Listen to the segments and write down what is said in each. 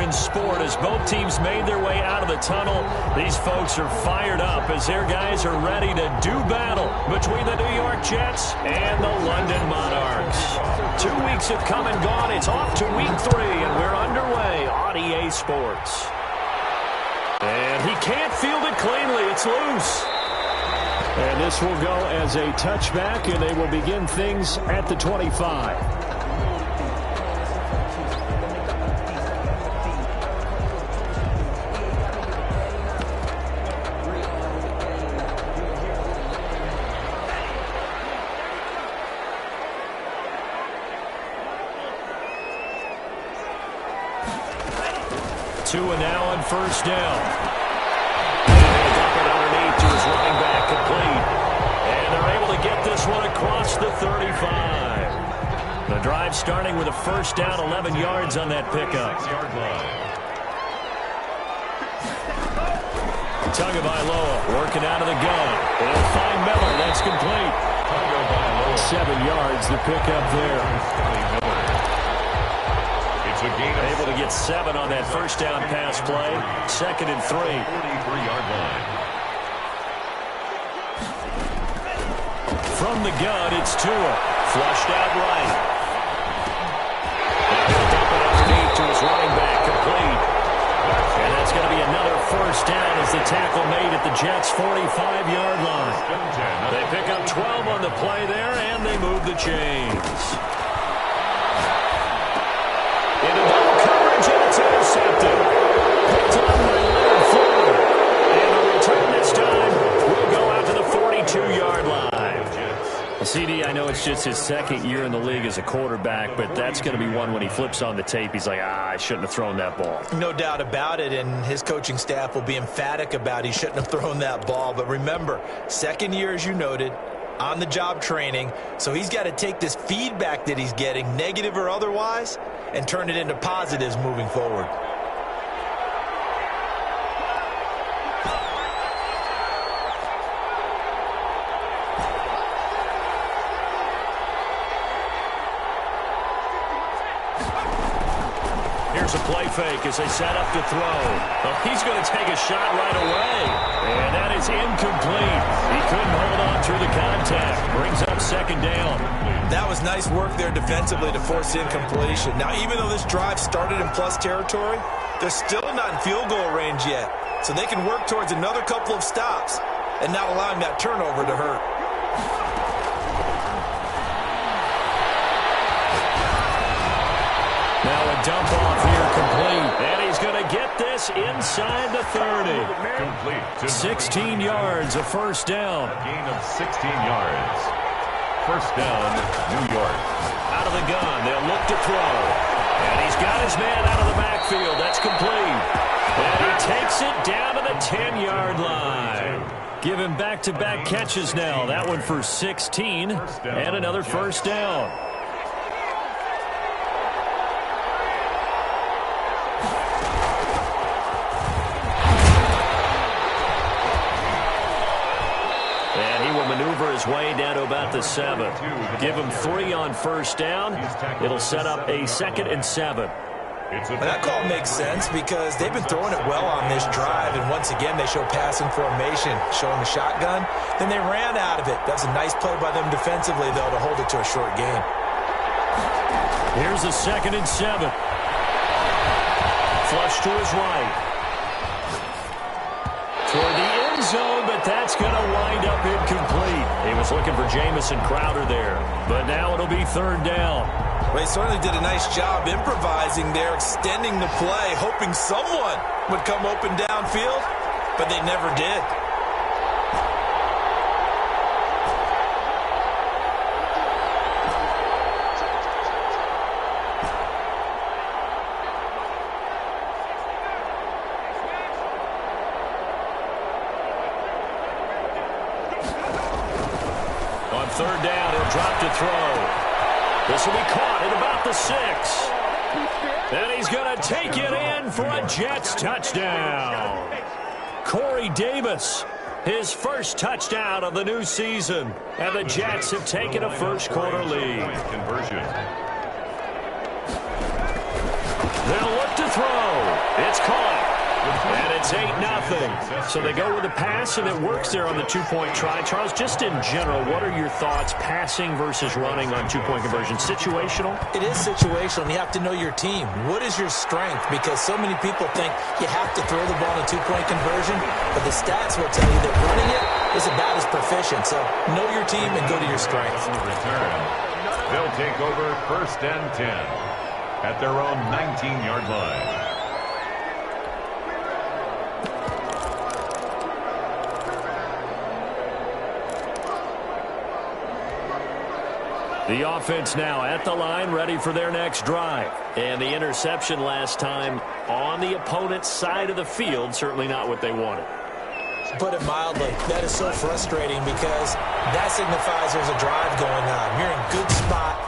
in sport as both teams made their way out of the tunnel. These folks are fired up as their guys are ready to do battle between the New York Jets and the London Monarchs. 2 weeks have come and gone. It's off to week 3, and we're underway on EA Sports. And he can't field it cleanly. It's loose. And this will go as a touchback, and they will begin things at the 25. Tua now on first down. And dump it underneath to his running back, complete. And they're able to get this one across the 35. The drive starting with a first down, 11 yards on that pickup. Tagovailoa working out of the gun. They'll find Miller. That's complete. 7 yards, the pickup there. Able to get 7 on that first down pass play. 2nd and 3. 43-yard line. From the gun, it's Tua. Flushed out right. He'll dump it underneath to his running back, complete. And that's going to be another first down as the tackle made at the Jets' 45-yard line. They pick up 12 on the play there, and they move the chains. Into double coverage, and it's intercepted. Picked up by Leonard Floyd. And the return this time will go out to the 42-yard line. Well, CD, I know it's just his 2nd year in the league as a quarterback, but that's going to be one when he flips on the tape. He's like, I shouldn't have thrown that ball. No doubt about it, and his coaching staff will be emphatic about he shouldn't have thrown that ball. But remember, 2nd year, as you noted, on-the-job training, so he's got to take this feedback that he's getting, negative or otherwise, and turn it into positives moving forward. Here's a play fake as they set up to throw. Well, he's going to take a shot right away. And that is incomplete. He couldn't hold on through the contact. Brings up 2nd down. That was nice work there defensively to force incompletion. Now, even though this drive started in plus territory, they're still not in field goal range yet. So they can work towards another couple of stops and not allowing that turnover to hurt. Now a dump off here complete. And he's going to get this inside the 30. Complete. 16 yards, a first down. A gain of 16 yards. First down, New York. Out of the gun, they'll look to throw. And he's got his man out of the backfield. That's complete. And he takes it down to the 10-yard line. Give him back-to-back catches now. That one for 16 and another first down. Maneuver his way down to about the 7. Give him 3 on first down. It'll set up a 2nd and 7. That call makes sense because they've been throwing it well on this drive, and once again they show passing formation, showing the shotgun. Then they ran out of it. That's a nice play by them defensively, though, to hold it to a short gain. Here's a 2nd and 7. Flush to his right. Toward the end zone, but that's going to wind up incomplete. He was looking for Jamison Crowder there, but now it'll be 3rd down. Well, he certainly did a nice job improvising there, extending the play, hoping someone would come open downfield, but they never did. On 3rd down, he'll drop to throw. This will be caught at about the 6. And he's going to take it in for a Jets touchdown. Corey Davis, his first touchdown of the new season. And the Jets have taken a first-quarter lead. Conversion. They'll look to throw. It's caught. And it's 8-0. So they go with a pass, and it works there on the two-point try. Charles, just in general, what are your thoughts passing versus running on two-point conversion? Situational? It is situational, and you have to know your team. What is your strength? Because so many people think you have to throw the ball in a two-point conversion, but the stats will tell you that running it is about as proficient. So know your team and go to your strength. Return. They'll take over 1st and 10 at their own 19-yard line. The offense now at the line, ready for their next drive. And the interception last time on the opponent's side of the field, certainly not what they wanted. Put it mildly, that is so frustrating because that signifies there's a drive going on. You're in good spot,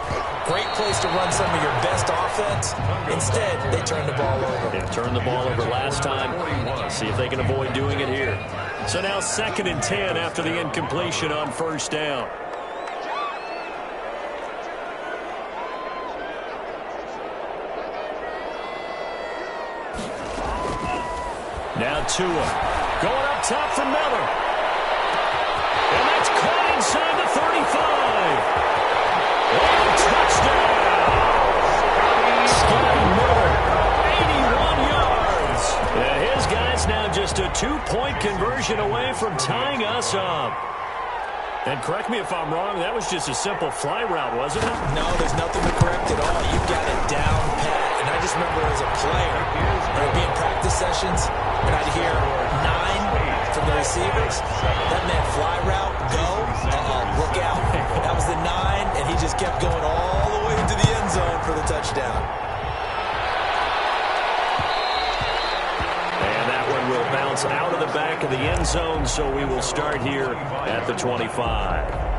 great place to run some of your best offense. Instead, they turn the ball over. They turned the ball over last time. See if they can avoid doing it here. So now 2nd and 10 after the incompletion on 1st down. Now Tua going up top for Miller. And that's caught inside the 35. And touchdown. Scotty Miller, 81 yards. And his guy's now just a two-point conversion away from tying us up. And correct me if I'm wrong, that was just a simple fly route, wasn't it? No, there's nothing to correct at all. You've got it down pat. And I just remember as a player, I'd be in practice sessions, and I'd hear 9 from the receivers. That meant fly route, go, look out. That was the 9, and he just kept going all the way into the end zone for the touchdown. And that one will bounce out of the back of the end zone, so we will start here at the 25.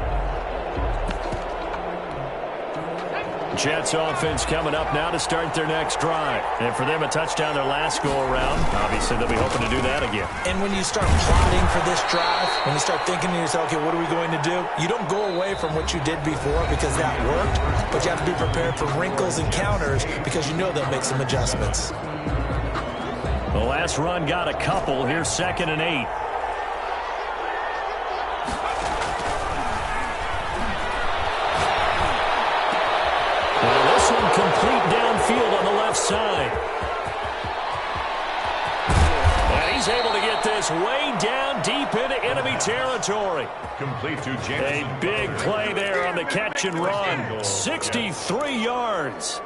Jets offense coming up now to start their next drive. And for them, a touchdown their last go-around. Obviously, they'll be hoping to do that again. And when you start plotting for this drive, when you start thinking to yourself, okay, what are we going to do? You don't go away from what you did before because that worked, but you have to be prepared for wrinkles and counters because you know they'll make some adjustments. The last run got a couple. Here's 2nd and 8. Complete downfield on the left side. And he's able to get this way down deep into enemy territory. Complete to James. A big play there on the catch and run. 63 yards.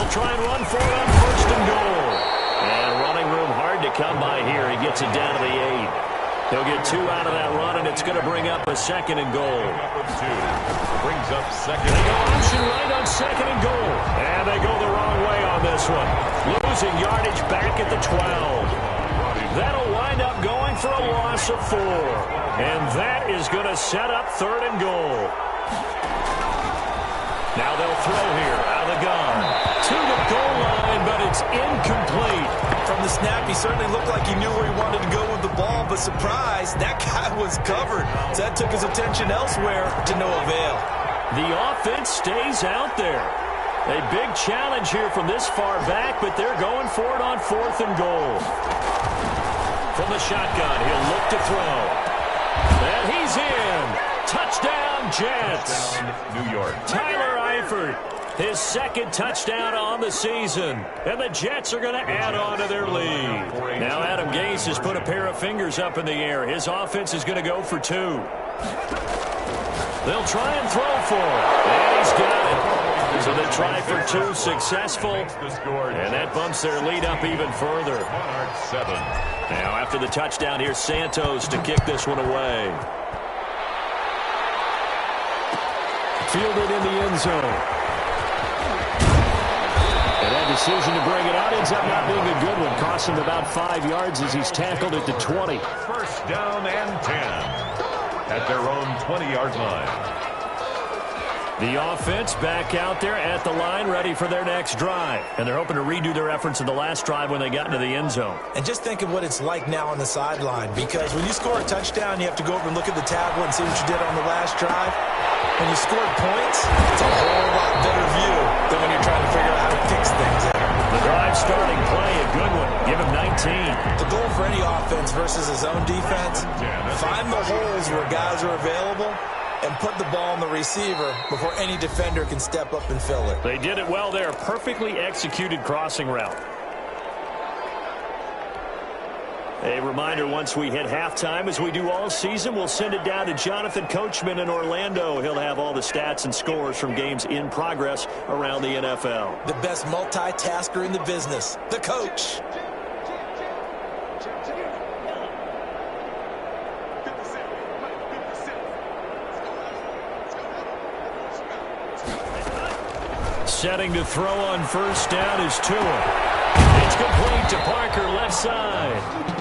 Try and run for it on 1st and goal. And running room hard to come by here. He gets it down to the 8. He'll get 2 out of that run, and it's going to bring up a 2nd and goal. Brings up 2nd. They go option right on 2nd and goal. And they go the wrong way on this one. Losing yardage back at the 12. That'll wind up going for a loss of 4. And that is going to set up 3rd and goal. Now they'll throw here out of the gun. To the goal line, but it's incomplete. From the snap, he certainly looked like he knew where he wanted to go with the ball, but surprise, that guy was covered. So that took his attention elsewhere to no avail. The offense stays out there. A big challenge here from this far back, but they're going for it on 4th and goal. From the shotgun, he'll look to throw. And he's in. Touchdown, Jets. New York. Tyler Eifert, his 2nd touchdown on the season. And the Jets are going to add on to their lead. Now Adam Gase has put a pair of fingers up in the air. His offense is going to go for 2. They'll try and throw for it. And he's got it. So they try for 2, successful. And that bumps their lead up even further. Now after the touchdown, here's Santos to kick this one away. Fielded in the end zone. And that decision to bring it out ends up not being a good one. Cost him about 5 yards as he's tackled at the 20. 1st down and 10 at their own 20-yard line. The offense back out there at the line, ready for their next drive. And they're hoping to redo their efforts in the last drive when they got into the end zone. And just think of what it's like now on the sideline, because when you score a touchdown, you have to go over and look at the tablet and see what you did on the last drive. When you scored points, it's a whole lot better view than when you're trying to figure out how to fix things there. The drive starting play, a good one. Give him 19. The goal for any offense versus his own defense, find the holes where guys are available and put the ball on the receiver before any defender can step up and fill it. They did it well there. Perfectly executed crossing route. A reminder, once we hit halftime, as we do all season, we'll send it down to Jonathan Coachman in Orlando. He'll have all the stats and scores from games in progress around the NFL. The best multitasker in the business, the coach. Setting to throw on first down is Tua. It's complete to Parker, left side.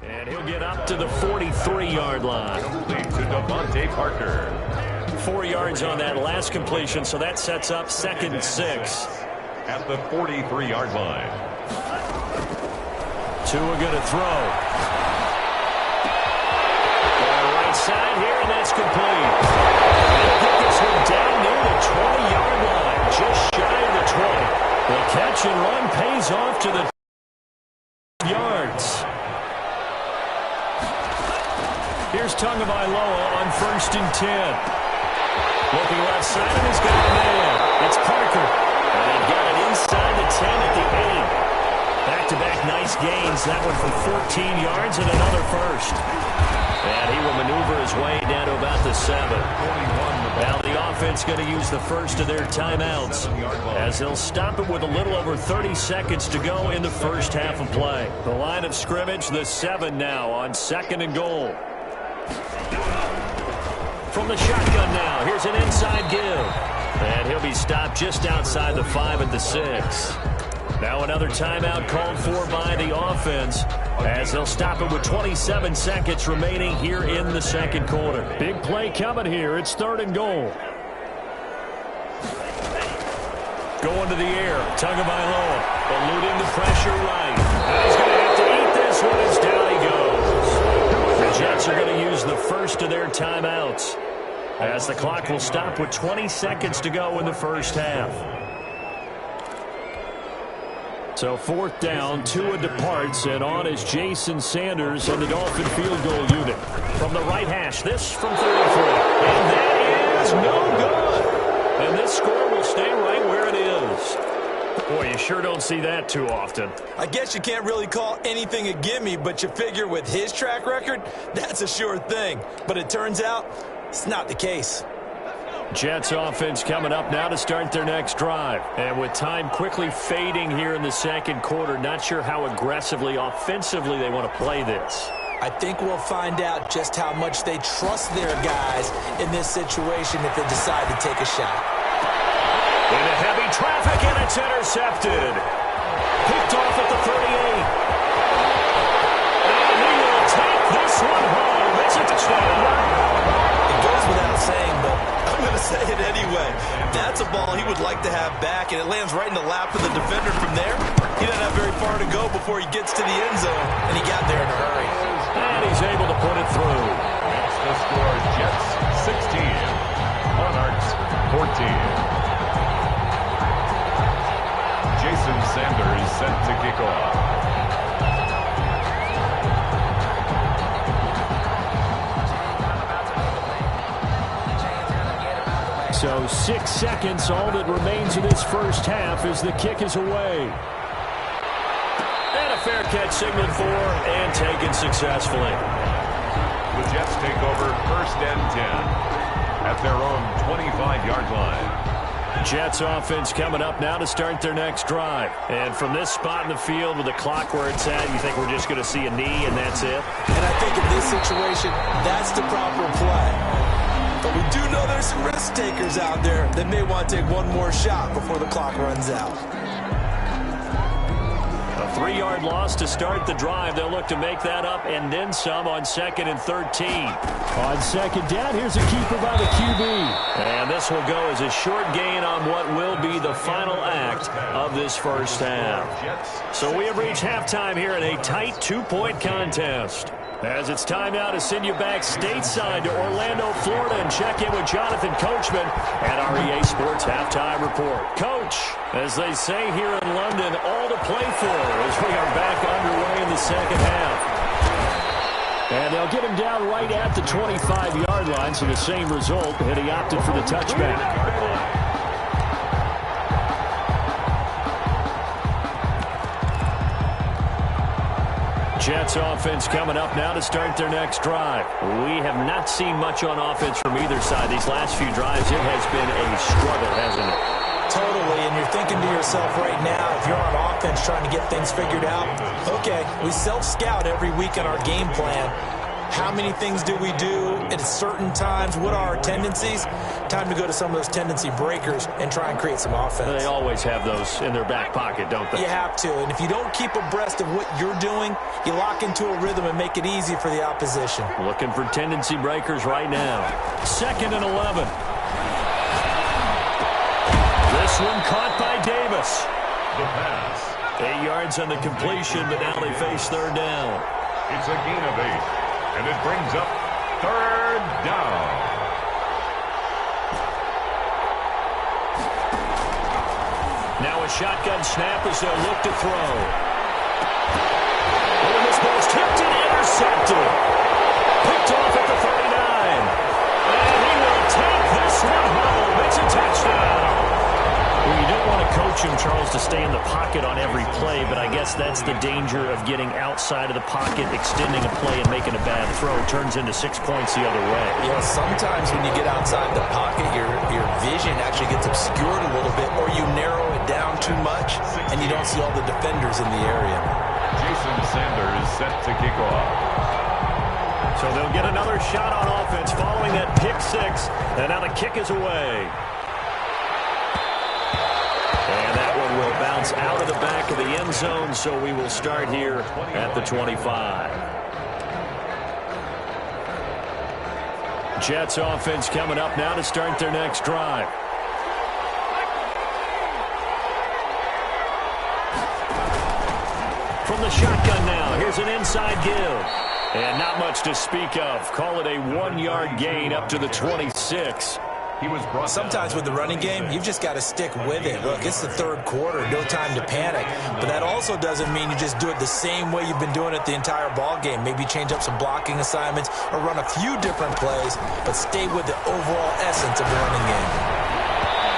And he'll get up to the 43-yard line. Complete to Devontae Parker. 4 yards on that last completion, so that sets up 2nd and 6. At the 43-yard line. Tua going to throw. On the right side here, and that's complete. He'll get this one down near the 20-yard line, just shy of the 20. The catch and run pays off to the yards. Here's Tagovailoa on 1st and 10. Looking left side, and he's got a man. It's Parker. And they've got it inside the 10 at the 8. Back-to-back nice gains. That one for 14 yards and another first. And he will maneuver his way down to about the 7. Now the offense going to use the first of their timeouts, as they'll stop it with a little over 30 seconds to go in the first half of play. The line of scrimmage, the 7 now on 2nd and goal. From the shotgun now, here's an inside give. And he'll be stopped just outside the 5 at the 6. Now another timeout called for by the offense, as they'll stop it with 27 seconds remaining here in the 2nd quarter. Big play coming here. It's 3rd and goal. Going to the air. Tagovailoa eluding the pressure right. He's going to have to eat this one as down he goes. The Jets are going to use the first of their timeouts, as the clock will stop with 20 seconds to go in the first half. So 4th down, Tua departs, and on is Jason Sanders and the Dolphin field goal unit. From the right hash, this from 33. And that is no good. And this score will stay right where it is. Boy, you sure don't see that too often. I guess you can't really call anything a gimme, but you figure with his track record, that's a sure thing. But it turns out it's not the case. Jets offense coming up now to start their next drive. And with time quickly fading here in the 2nd quarter, not sure how aggressively, offensively they want to play this. I think we'll find out just how much they trust their guys in this situation if they decide to take a shot. Into heavy traffic, and it's intercepted. Picked off at the 38. And he will take this one home. It's a touchdown. It goes without saying, but I'm going to say it anyway. That's a ball he would like to have back, and it lands right in the lap of the defender from there. He doesn't have very far to go before he gets to the end zone, and he got there in a hurry. And he's able to put it through. That's the score. Jets 16, Monarchs 14. Jason Sanders set to kick off. So 6 seconds, all that remains in this first half as the kick is away. And a fair catch signaled for and taken successfully. The Jets take over 1st and 10. at their own 25-yard line. Jets offense coming up now to start their next drive. And from this spot in the field with the clock where it's at, you think we're just going to see a knee and that's it? And I think in this situation, that's the proper play. But we do know there's some risk takers out there that may want to take one more shot before the clock runs out. A 3-yard loss to start the drive. They'll look to make that up and then some on 2nd and 13. On 2nd down, here's a keeper by the QB. And this will go as a short gain on what will be the final act of this first half. So we have reached halftime here in a tight 2-point contest. As it's time now to send you back stateside to Orlando, Florida, and check in with Jonathan Coachman at our EA Sports Halftime Report. Coach, as they say here in London, all to play for as we are back underway in the second half. And they'll get him down right at the 25-yard line, so the same result, and he opted for the touchback. Jets offense coming up now to start their next drive. We have not seen much on offense from either side. These last few drives, it has been a struggle, hasn't it? Totally, and you're thinking to yourself right now, if you're on offense trying to get things figured out, okay, we self-scout every week in our game plan. How many things do we do at certain times? What are our tendencies? Time to go to some of those tendency breakers and try and create some offense. They always have those in their back pocket, don't they? You have to, and if you don't keep abreast of what you're doing, you lock into a rhythm and make it easy for the opposition. Looking for tendency breakers right now. 2nd and 11. This one caught by Davis. The pass. 8 yards on the completion, but now they face 3rd down. It's a gain of 8. And it brings up 3rd down. Now a shotgun snap as they'll look to throw. Oh, this ball's tipped and intercepted. Picked off at the 39. And he will take this one home. It's a touchdown. Well, you don't want to coach him, Charles, to stay in the pocket on every play, but I guess that's the danger of getting outside of the pocket, extending a play, and making a bad throw. Turns into 6 points the other way. Yeah, sometimes when you get outside the pocket, your vision actually gets obscured a little bit, or you narrow it down too much, and you don't see all the defenders in the area. Jason Sanders set to kick off. So they'll get another shot on offense following that pick 6, and now the kick is away. And that one will bounce out of the back of the end zone, so we will start here at the 25. Jets offense coming up now to start their next drive. From the shotgun now, here's an inside give. And not much to speak of. Call it a 1-yard gain up to the 26. Sometimes with the running game, you've just got to stick with it. Look, it's the 3rd quarter, no time to panic. But that also doesn't mean you just do it the same way you've been doing it the entire ball game. Maybe change up some blocking assignments or run a few different plays, but stay with the overall essence of the running game.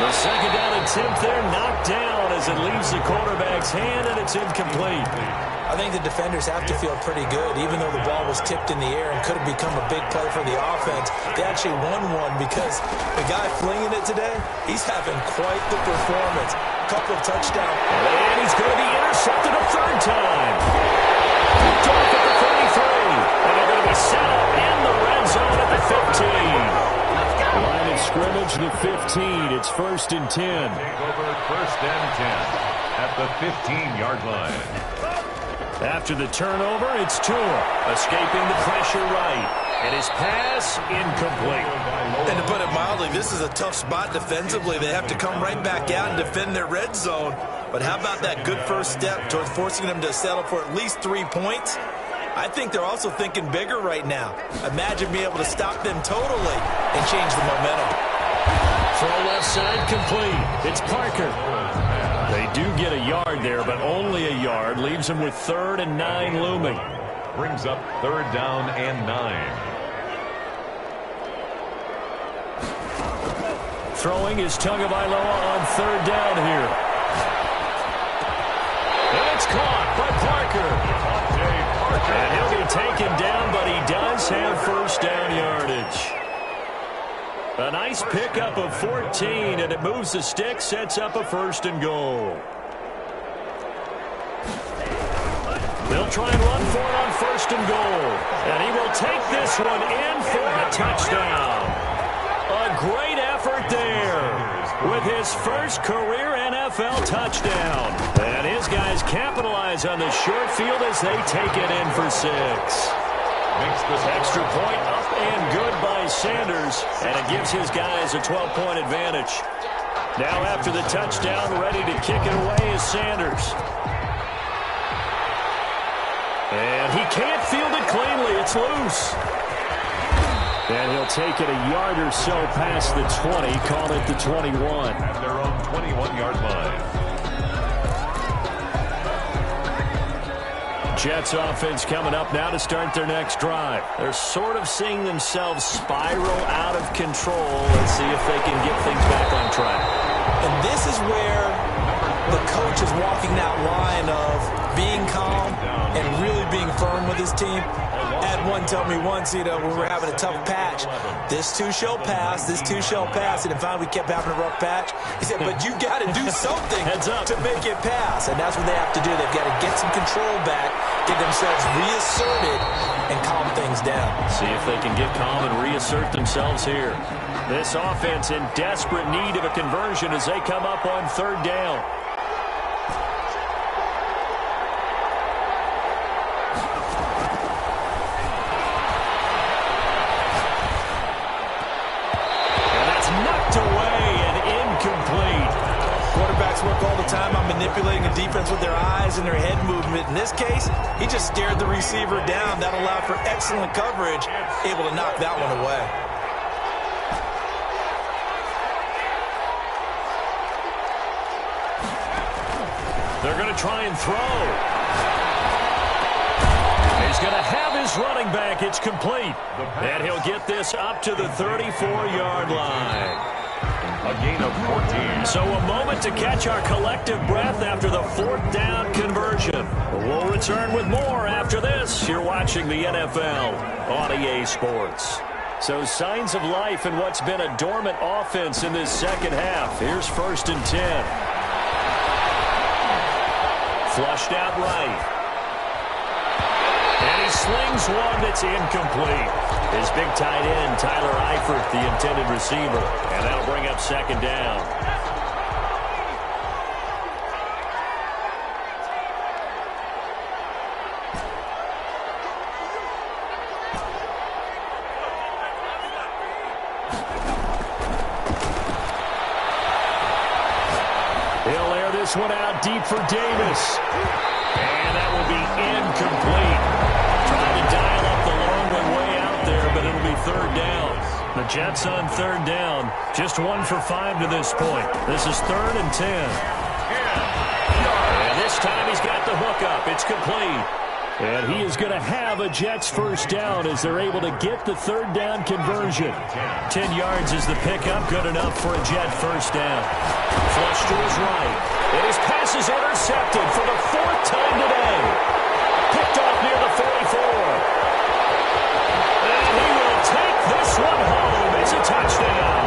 The 2nd down attempt there knocked down as it leaves the quarterback's hand, and it's incomplete. I think the defenders have to feel pretty good, even though the ball was tipped in the air and could have become a big play for the offense. They actually won one because the guy flinging it today, he's having quite the performance. A couple of touchdowns. And he's going to be intercepted a 3rd time. Picked off at the 33. And they're going to be set up in the red zone at the 15. Line of scrimmage, the 15. It's 1st and 10. Take over 1st and 10 at the 15-yard line. After the turnover, it's Tua, escaping the pressure right. And his pass incomplete. And to put it mildly, this is a tough spot defensively. They have to come right back out and defend their red zone. But how about that good first step towards forcing them to settle for at least 3 points? I think they're also thinking bigger right now. Imagine being able to stop them totally and change the momentum. Throw left side complete. It's Parker. They do get a yard there, but only a yard. Leaves them with 3rd and 9 looming. Brings up 3rd down and 9. Throwing is Tagovailoa on 3rd down here. And it's caught by Parker. And he'll be taken down, but he does have 1st down yardage. A nice pickup of 14, and it moves the stick, sets up a 1st and goal. They'll try and run for it on 1st and goal. And he will take this one in for a touchdown. A great effort there with his first career NFL touchdown. And his guys capitalize on the short field as they take it in for 6. Extra point up and good by Sanders, and it gives his guys a 12-point advantage. Now after the touchdown, ready to kick it away is Sanders. And he can't field it cleanly. It's loose. And he'll take it a yard or so past the 20, call it the 21. At their own 21-yard line. Jets offense coming up now to start their next drive. They're sort of seeing themselves spiral out of control. Let's see if they can get things back on track. And this is where the coach is walking that line of being calm and really being firm with his team. Had one tell me once, when we were having a tough patch, this too shall pass, this too shall pass. And finally we kept having a rough patch. He said, but you got to do something to make it pass. And that's what they have to do. They've got to get some control back, get themselves reasserted, and calm things down. See if they can get calm and reassert themselves here. This offense in desperate need of a conversion as they come up on 3rd down. Work all the time on manipulating the defense with their eyes and their head movement. In this case, he just stared the receiver down. That allowed for excellent coverage, able to knock that one away. They're going to try and throw. He's going to have his running back. It's complete. And he'll get this up to the 34-yard line. A gain of 14. So a moment to catch our collective breath after the 4th down conversion. We'll return with more after this. You're watching the NFL on EA Sports. So signs of life in what's been a dormant offense in this second half. Here's 1st and 10. Flushed out right. And he slings one that's incomplete. His big tight end, Tyler Eifert, the intended receiver. And that'll bring up 2nd down. He'll air this one out deep for Davis. And that will be incomplete. Trying to dial up the long one way out there, but it'll be 3rd down. The Jets on 3rd down. Just 1 for 5 to this point. This is 3rd and 10. And this time he's got the hook up. It's complete. And he is going to have a Jets 1st down as they're able to get the 3rd down conversion. 10 yards is the pickup. Good enough for a Jet 1st down. Flush to his right. And his pass is intercepted for the 4th time today. Picked off near the 44. And he will take this one home. It's a touchdown.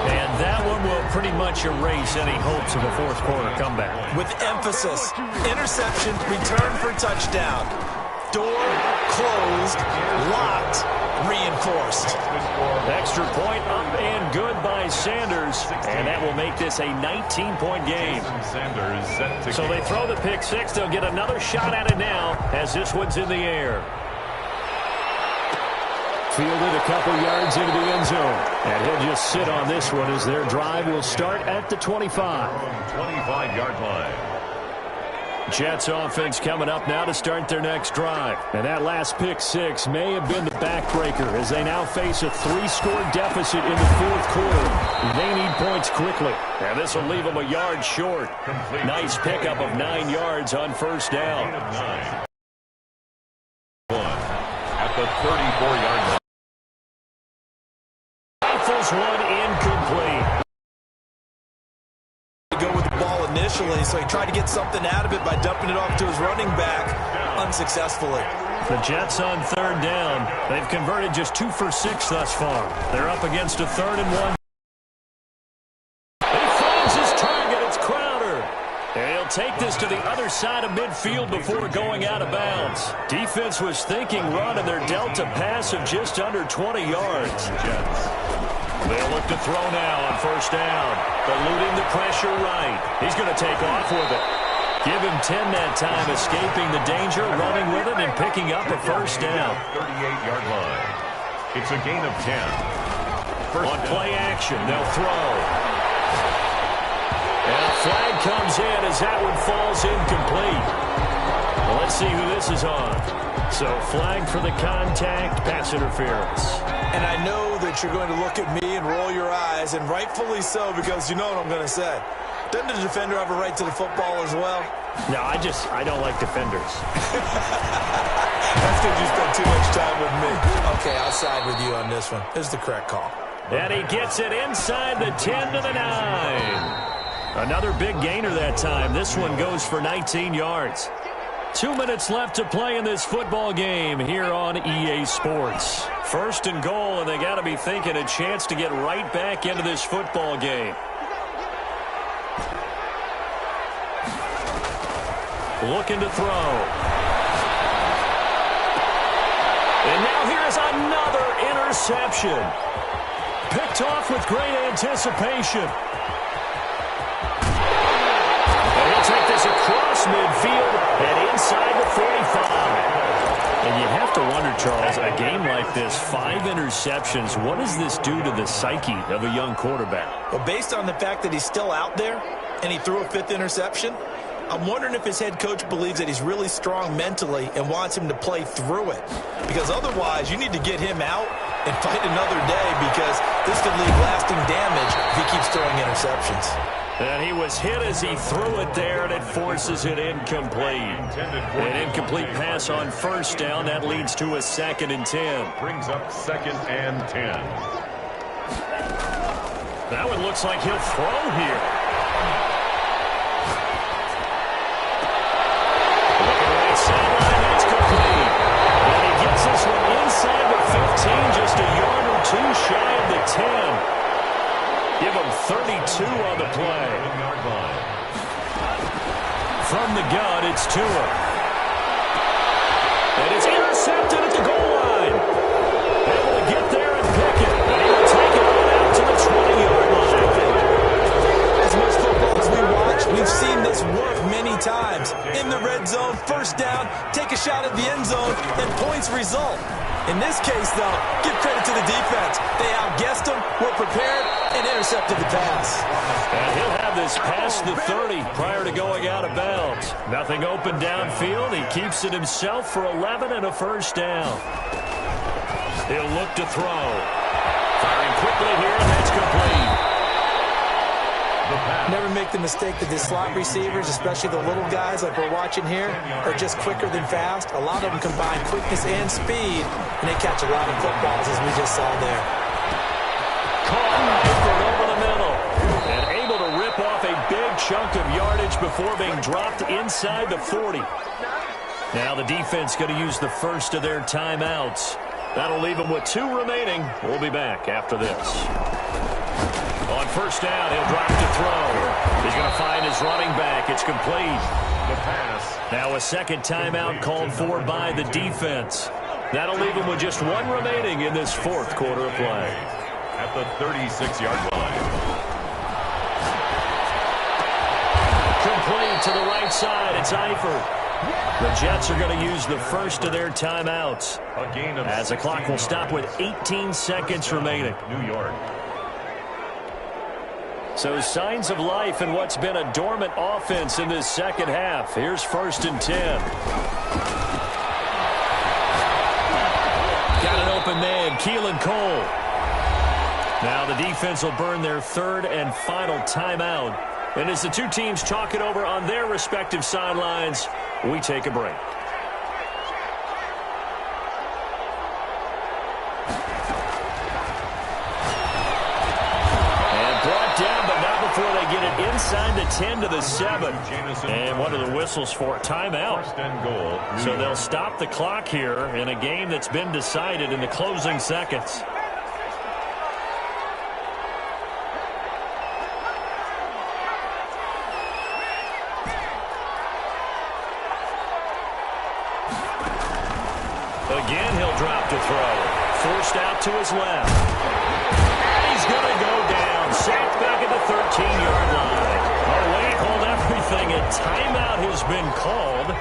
And that one will pretty much erase any hopes of a 4th quarter comeback. With emphasis, interception, return for touchdown. Door closed, locked, reinforced. Extra point up and good by Sanders. And that will make this a 19-point game. So they throw the pick 6. They'll get another shot at it now as this one's in the air. Fielded a couple yards into the end zone. And he'll just sit on this one as their drive will start at the 25. 25-yard line. Jets offense coming up now to start their next drive. And that last pick 6 may have been the backbreaker as they now face a 3-score deficit in the 4th quarter. They need points quickly. And this will leave them a yard short. Nice pickup of 9 yards on 1st down. At the 34-yard line. Rifles one incomplete. Go with the ball initially, so he tried to get something out of it by dumping it off to his running back unsuccessfully. The Jets on third down. They've converted just 2 for 6 thus far. They're up against a 3rd and 1. He finds his target. It's Crowder. And he'll take this to the other side of midfield before going out of bounds. Defense was thinking run, and they're dealt a pass of just under 20 yards. They'll look to throw now on first down. Eluding the pressure right. He's going to take off with it. Give him 10 that time, escaping the danger, running with it, and picking up a first down. 38-yard line. It's a gain of 10. On play action, they'll throw. And a flag comes in as that one falls incomplete. Well, let's see who this is on. So flag for the contact, pass interference. And I know that you're going to look at me and roll your eyes, and rightfully so, because you know what I'm going to say. Doesn't the defender have a right to the football as well? No, I don't like defenders. That's because you spend too much time with me. Okay, I'll side with you on this one. This is the correct call. And he gets it inside the 10 to the 9. Another big gainer that time. This one goes for 19 yards. 2 minutes left to play in this football game here on EA Sports. 1st and goal, and they got to be thinking a chance to get right back into this football game. Looking to throw. And now here's another interception. Picked off with great anticipation. And he'll take this across midfield and inside the 45. And you have to wonder, Charles, a game like this, 5 interceptions, what does this do to the psyche of a young quarterback? Well, based on the fact that he's still out there and he threw a 5th interception, I'm wondering if his head coach believes that he's really strong mentally and wants him to play through it. Because otherwise, you need to get him out and fight another day, because this could leave lasting damage if he keeps throwing interceptions. And he was hit as he threw it there, and it forces it incomplete. An incomplete pass on first down. That leads to a 2nd and 10. Brings up 2nd and 10. That one looks like he'll throw here. Sideline, that's complete. And he gets this one inside the 15, just a yard or 2 shy of the 10. Give him 32 on the play. From the gun, it's Tua. And it's intercepted at the goal line. Able to get there and pick it. And he will take it on out to the 20-yard line. As much football as we watch, we've seen this work many times. In the red zone, first down, take a shot at the end zone, and points result. In this case, though, give credit to the defense. They outguessed him, were prepared, and intercepted the pass. And he'll have this past the 30 prior to going out of bounds. Nothing open downfield. He keeps it himself for 11 and a first down. He'll look to throw. Firing quickly here, and that's complete. Never make the mistake that the slot receivers, especially the little guys like we're watching here, are just quicker than fast. A lot of them combine quickness and speed, and they catch a lot of footballs, as we just saw there. Caught over the middle and able to rip off a big chunk of yardage before being dropped inside the 40. Now the defense going to use the first of their timeouts. That'll leave them with 2 remaining. We'll be back after this. On first down, he'll drop to throw. He's going to find his running back. It's complete. The pass. Now a 2nd timeout called for by the defense. That'll leave him with just 1 remaining in this 4th quarter of play. At the 36-yard line. Complete to the right side. It's Eifert. The Jets are going to use the first of their timeouts. A gain of as the clock will stop with 18 seconds remaining. New York. So signs of life in what's been a dormant offense in this second half. Here's 1st and 10. Got an open man, Keelan Cole. Now the defense will burn their 3rd and final timeout. And as the 2 teams talk it over on their respective sidelines, we take a break. before they get it inside the 10 to the 7. And what are the whistles for? Timeout. First and goal. So they'll stop the clock here in a game that's been decided in the closing seconds. Again, he'll drop to throw. Forced out to his left. And he's going to go down. Sacked back at the 13-yard line. Oh, wait, hold everything. A timeout has been called.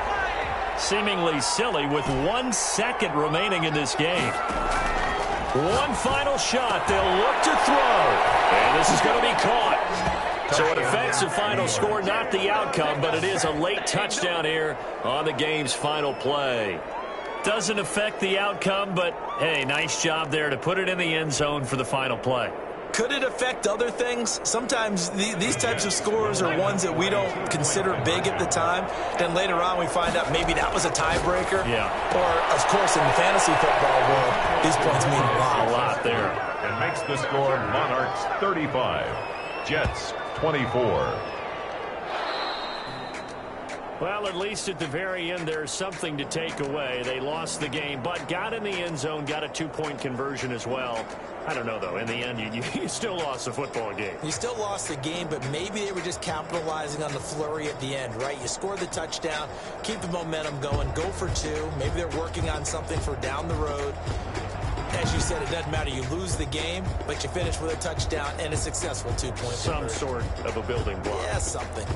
Seemingly silly with 1 second remaining in this game. One final shot. They'll look to throw. And this is going to be caught. So it affects the final score, not the outcome, but it is a late touchdown here on the game's final play. Doesn't affect the outcome, but, hey, nice job there to put it in the end zone for the final play. Could it affect other things? Sometimes these types of scores are ones that we don't consider big at the time. Then later on we find out maybe that was a tiebreaker. Yeah. Or, of course, in the fantasy football world, these points mean a lot. A lot there. And makes the score Monarchs 35, Jets 24. Well, at least at the very end, there's something to take away. They lost the game, but got in the end zone, got a 2-point conversion as well. I don't know, though. In the end, you still lost the football game. You still lost the game, but maybe they were just capitalizing on the flurry at the end, right? You score the touchdown, keep the momentum going, go for 2. Maybe they're working on something for down the road. As you said, it doesn't matter. You lose the game, but you finish with a touchdown and a successful 2-point Some sort of a building block. Yeah, something.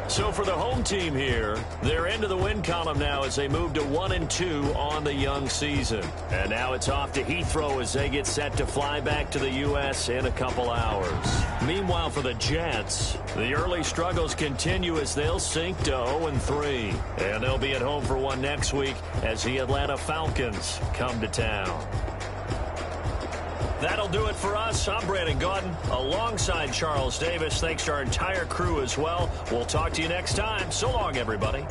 So for the home team here, they're into the win column now as they move to 1-2 on the young season. And now it's off to Heathrow as they get set to fly back to the U.S. in a couple hours. Meanwhile, for the Jets, the early struggles continue as they'll sink to 0-3. And they'll be at home for one next week as the Atlanta Falcons come to town. That'll do it for us. I'm Brandon Gaudin alongside Charles Davis. Thanks to our entire crew as well. We'll talk to you next time. So long, everybody.